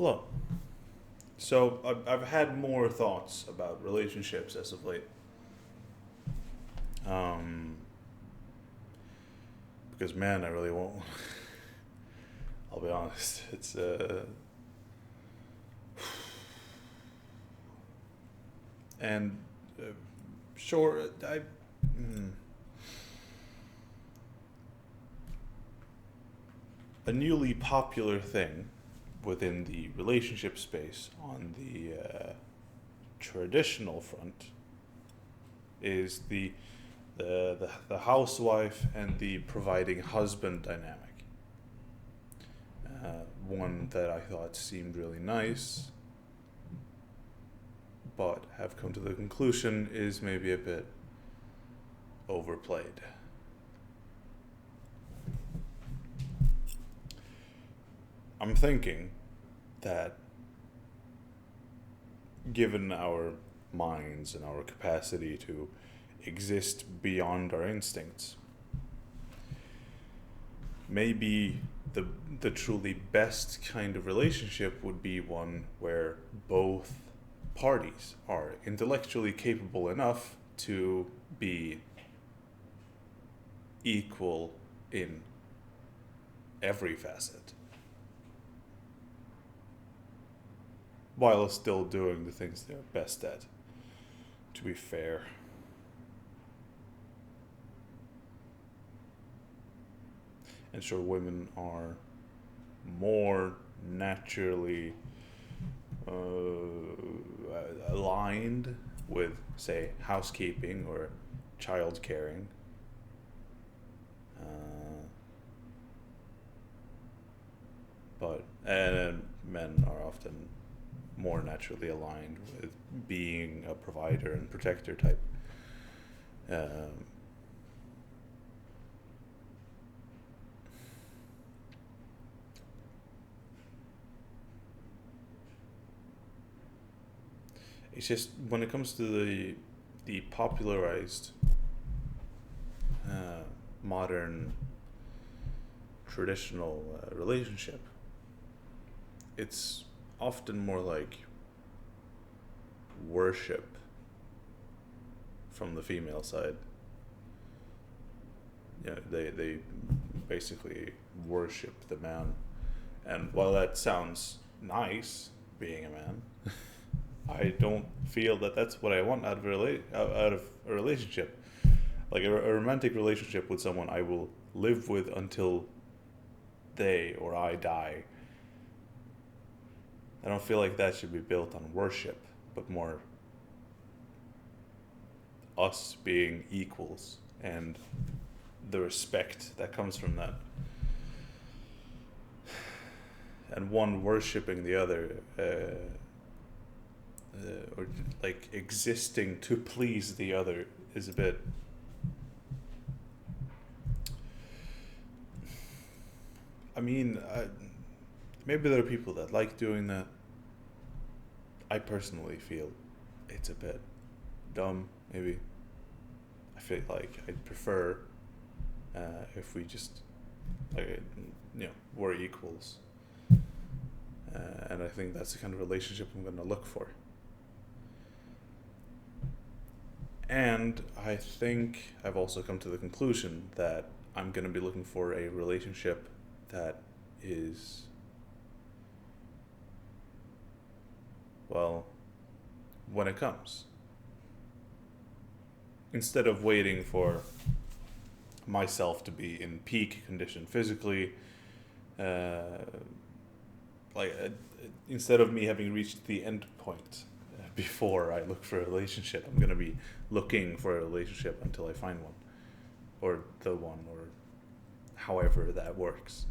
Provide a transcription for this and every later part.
Hello. So I've had more thoughts about relationships as of late. Um, because man, I really won't. I'll be honest. It's and uh, sure mm, a newly popular thing within the relationship space on the traditional front is the housewife and the providing husband dynamic. One that I thought seemed really nice, but have come to the conclusion is maybe a bit overplayed. I'm thinking that given our minds and our capacity to exist beyond our instincts, maybe the truly best kind of relationship would be one where both parties are intellectually capable enough to be equal in every facet while still doing the things they're best at, to be fair. And sure, women are more naturally aligned with, say, housekeeping or child caring. Uh, but and men are often more naturally aligned with being a provider and protector type. Um, it's just when it comes to the popularized uh, modern traditional relationship, it's often more like worship from the female side. Yeah, they basically worship the man, and while that sounds nice, being a man, I don't feel that that's what I want out of a relationship. Like a romantic relationship with someone I will live with until they or I die. I don't feel like that should be built on worship, but more us being equals and the respect that comes from that. And one worshiping the other, or like existing to please the other, is a bit. I mean, maybe there are people that like doing that. I personally feel it's a bit dumb, maybe. I feel like I'd prefer if we just, like, were equals. And I think that's the kind of relationship I'm going to look for. And I think I've also come to the conclusion that I'm going to be looking for a relationship that is, well, when it comes. Instead of waiting for myself to be in peak condition physically, uh, like instead of me having reached the end point before I look for a relationship, I'm going to be looking for a relationship until I find one, or the one, or however that works.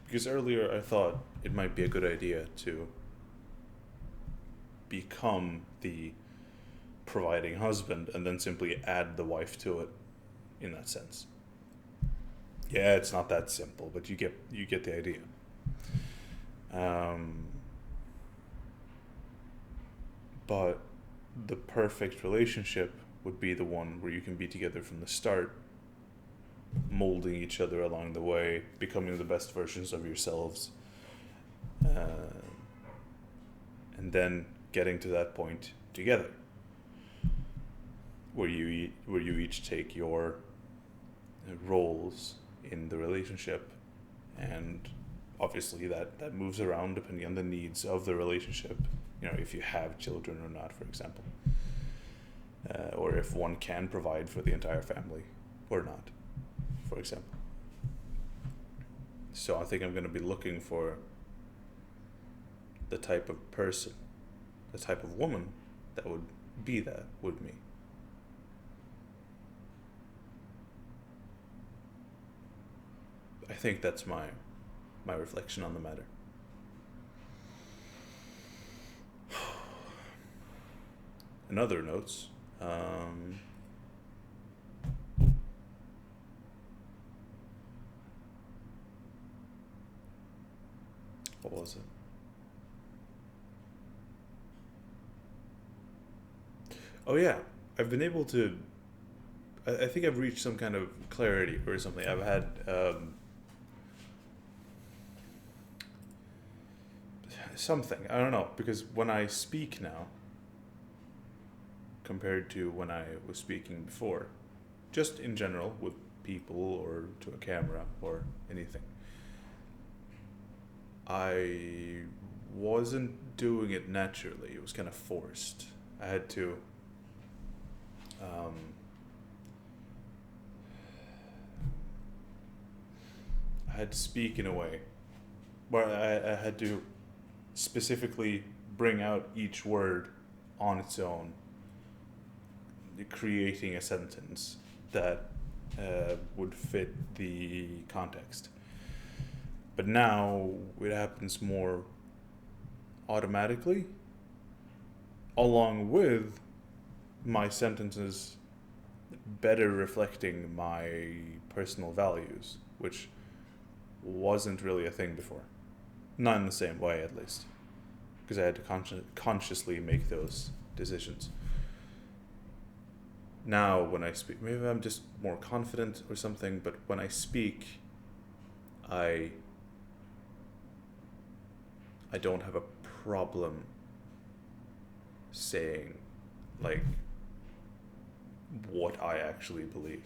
Because earlier I thought it might be a good idea to become the providing husband and then simply add the wife to it in that sense. Yeah, it's not that simple, but you get the idea. Um, but the perfect relationship would be the one where you can be together from the start, molding each other along the way, becoming the best versions of yourselves, uh, and then getting to that point together, where you each take your roles in the relationship, and obviously that moves around depending on the needs of the relationship. You know, if you have children or not, for example, or if one can provide for the entire family or not, for example. So I think I'm going to be looking for the type of person, the type of woman that would be that with me. I think that's my reflection on the matter. In other notes, what was it? Oh yeah, I've been able to. I think I've reached some kind of clarity or something. I've had something. I don't know, because when I speak now, compared to when I was speaking before, just in general with people or to a camera or anything, I wasn't doing it naturally. It was kind of forced. I had to. Um, I had to speak in a way where I had to specifically bring out each word on its own, creating a sentence that would fit the context. But now it happens more automatically, along with my sentences better reflecting my personal values, which wasn't really a thing before. Not in the same way, at least. Because I had to consciously make those decisions. Now, when I speak, maybe I'm just more confident or something, but when I speak, I don't have a problem saying, like, what I actually believe,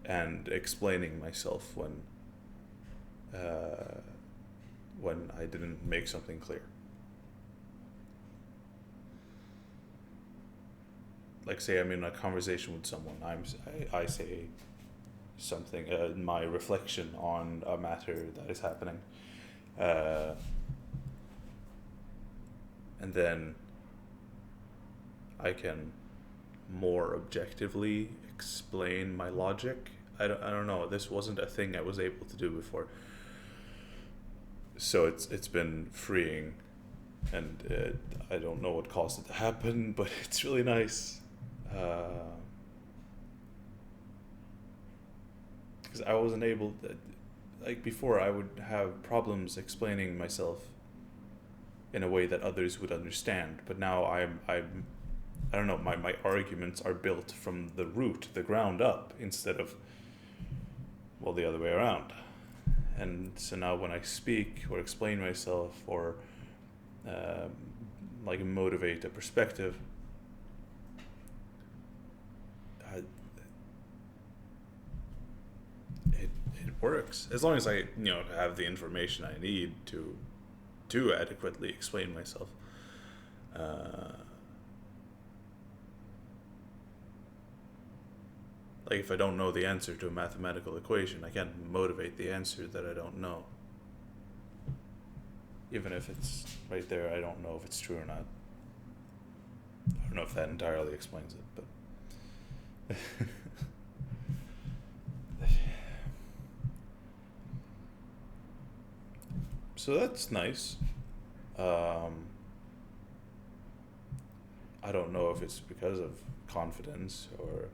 and explaining myself when I didn't make something clear. Like, say I'm in a conversation with someone, I say something, my reflection on a matter that is happening, and then I can more objectively explain my logic. I don't know. This wasn't a thing I was able to do before. So it's been freeing, and I don't know what caused it to happen, but it's really nice. Because I wasn't able to, like before, I would have problems explaining myself in a way that others would understand. But now I don't know, my arguments are built from the root, the ground up, instead of, well, the other way around. And so now when I speak or explain myself or like motivate a perspective, it works, as long as I have the information I need to adequately explain myself. Like, if I don't know the answer to a mathematical equation, I can't motivate the answer that I don't know. Even if it's right there, I don't know if it's true or not. I don't know if that entirely explains it, but so that's nice. I don't know if it's because of confidence, or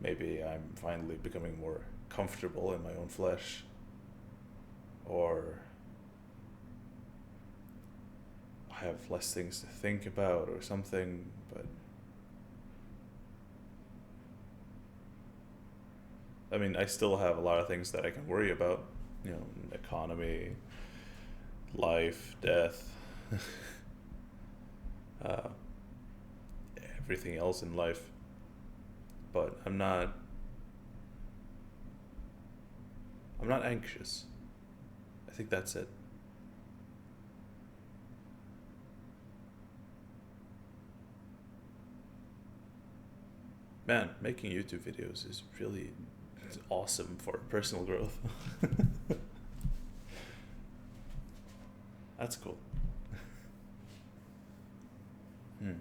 maybe I'm finally becoming more comfortable in my own flesh, or have less things to think about or something, but I mean, I still have a lot of things that I can worry about, you know, economy, life, death, uh, everything else in life. But I'm not anxious. I think that's it. Man, making YouTube videos is really awesome for personal growth. That's cool. Hmm.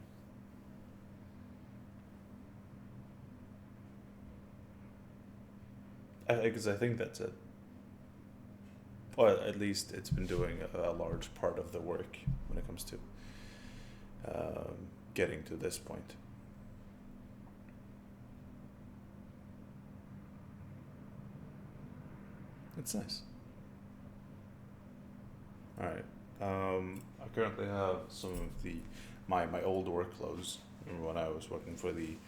Because I think that's it. Well, at least it's been doing a large part of the work when it comes to um, getting to this point. It's nice. All right. I currently have some of my old work clothes. Remember when I was working for the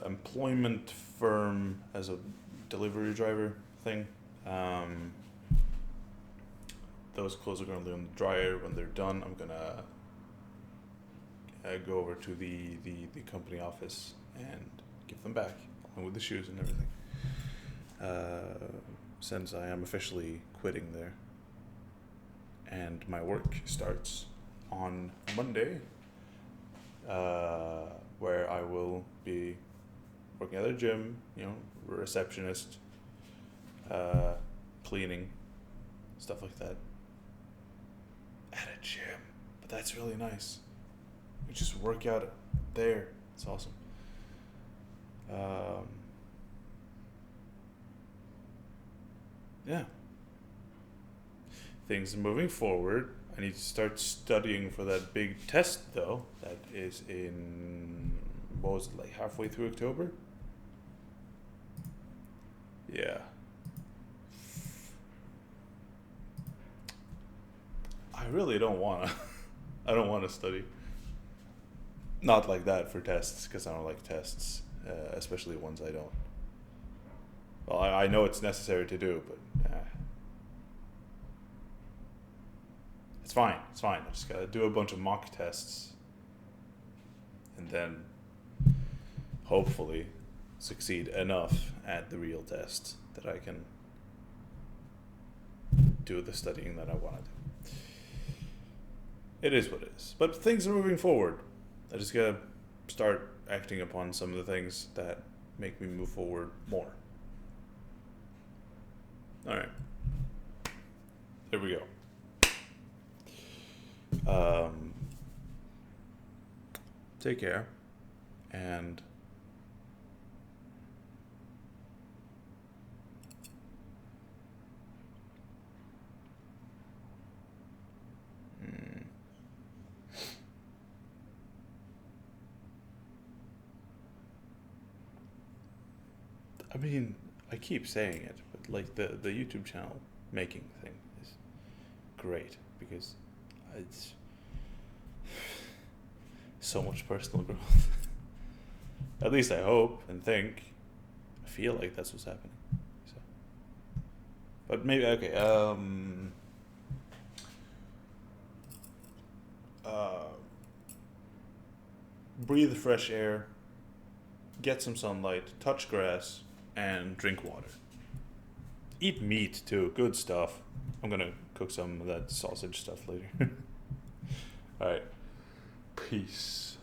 employment firm as a delivery driver thing. Um, those clothes are currently on the dryer. When they're done, I'm gonna go over to the company office and give them back, along with the shoes and everything. Uh, since I am officially quitting there, and my work starts on Monday, uh, where I will be working at a gym, you know, receptionist, uh, cleaning, stuff like that. At a gym, but that's really nice. You just work out there. It's awesome. Um, yeah, things moving forward. I need to start studying for that big test though. That is in, what was it, like halfway through October? Yeah. I really don't wanna. I don't want to study. Not like that for tests, because I don't like tests, especially ones I don't. Well, I know it's necessary to do, but it's fine. It's fine. I just gotta do a bunch of mock tests, and then hopefully succeed enough at the real test that I can do the studying that I want to do. It is what it is. But things are moving forward. I just gotta start acting upon some of the things that make me move forward more. Alright, there we go. Take care, and mm, I mean, I keep saying it, but like the YouTube channel making thing is great because it's so much personal growth. At least I hope and think. I feel like that's what's happening. So, but maybe okay. Uh, breathe fresh air, get some sunlight, touch grass, and drink water. Eat meat too. Good stuff. I'm gonna cook some of that sausage stuff later. All right. Peace.